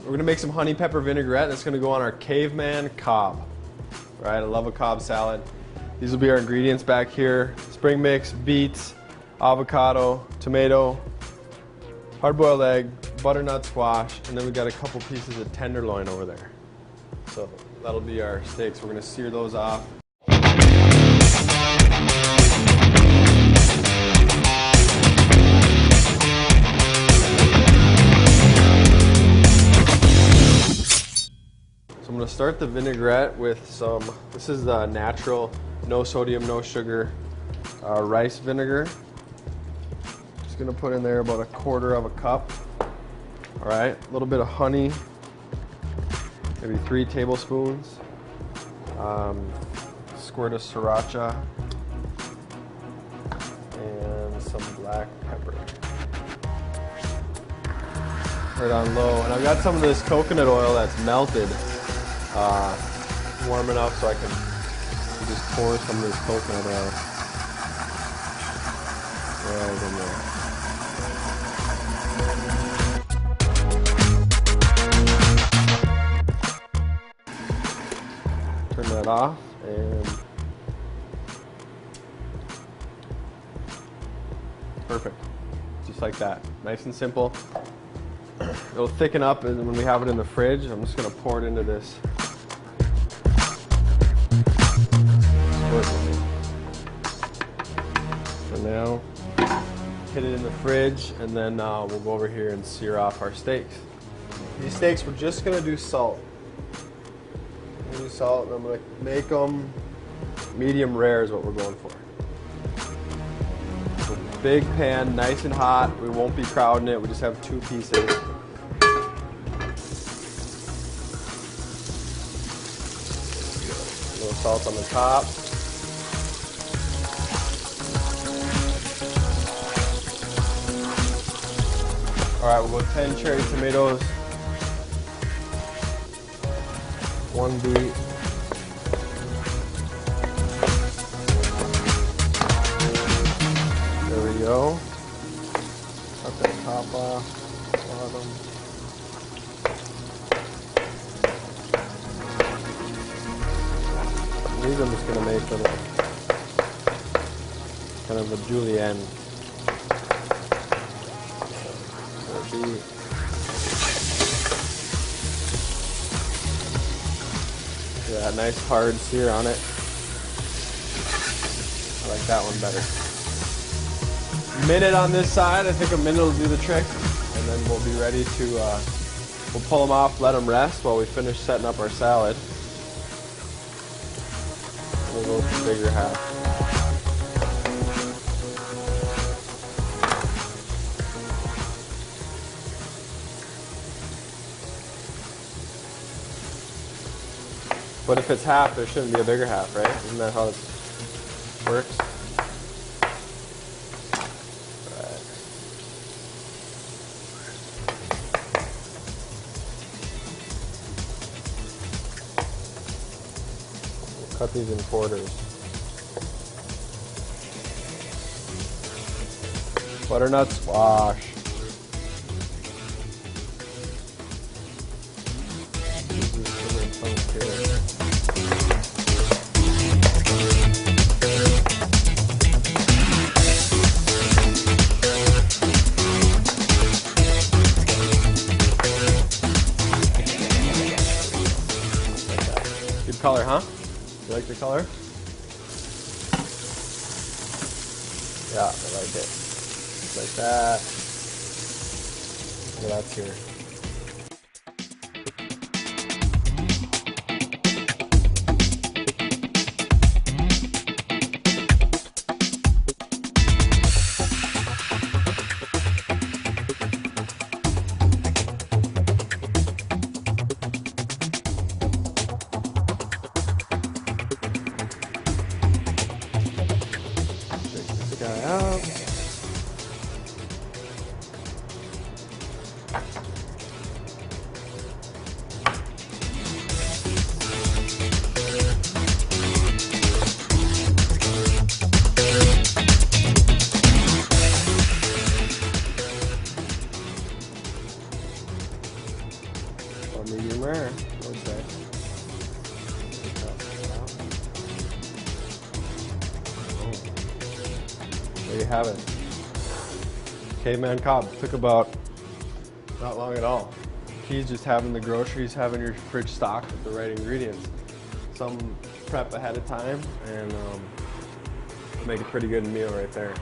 We're gonna make some honey pepper vinaigrette. That's gonna go on our Caveman Cobb. All right, I love a Cobb salad. These will be our ingredients back here. Spring mix, beets, avocado, tomato, hard-boiled egg, butternut squash, and then we got a couple pieces of tenderloin over there. So that'll be our steaks. We're gonna sear those off. So I'm going to start the vinaigrette with some, this is the natural, no sodium, no sugar rice vinegar. Just going to put in there about 1/4 of a cup. All right, a little bit of honey, maybe 3 tablespoons. Squirt of sriracha and some black pepper. Right on low. And I've got some of this coconut oil that's melted. Warm enough so I can just pour some of this coconut oil right in there. Turn that off and perfect. Just like that. Nice and simple. It'll thicken up, and when we have it in the fridge, I'm just going to pour it into this. So now, hit it in the fridge, and then we'll go over here and sear off our steaks. These steaks, we're just going to do salt. I'm going to do salt, and I'm going to make them medium rare is what we're going for. So big pan, nice and hot. We won't be crowding it. We just have 2 pieces. Salt on the top. All right, we'll go 10 cherry tomatoes, 1 beet. There we go. Cut that top off, bottom. These I'm just going to make little, kind of a julienne. Yeah, nice hard sear on it. I like that one better. Minute on this side. I think a minute will do the trick. And then we'll be ready to, we'll pull them off, let them rest while we finish setting up our salad. We'll go with the bigger half. But if it's half, there shouldn't be a bigger half, right? Isn't that how it works? Right. We'll cut these in quarters. Butternut squash. Good color, huh? You like the color? Yeah, I like it. Just like that. Look at that here. Out. Medium rare, I would say. There you have it. Caveman Cobb. Took about not long at all. Key's just having the groceries, having your fridge stocked with the right ingredients. Some prep ahead of time and make a pretty good meal right there.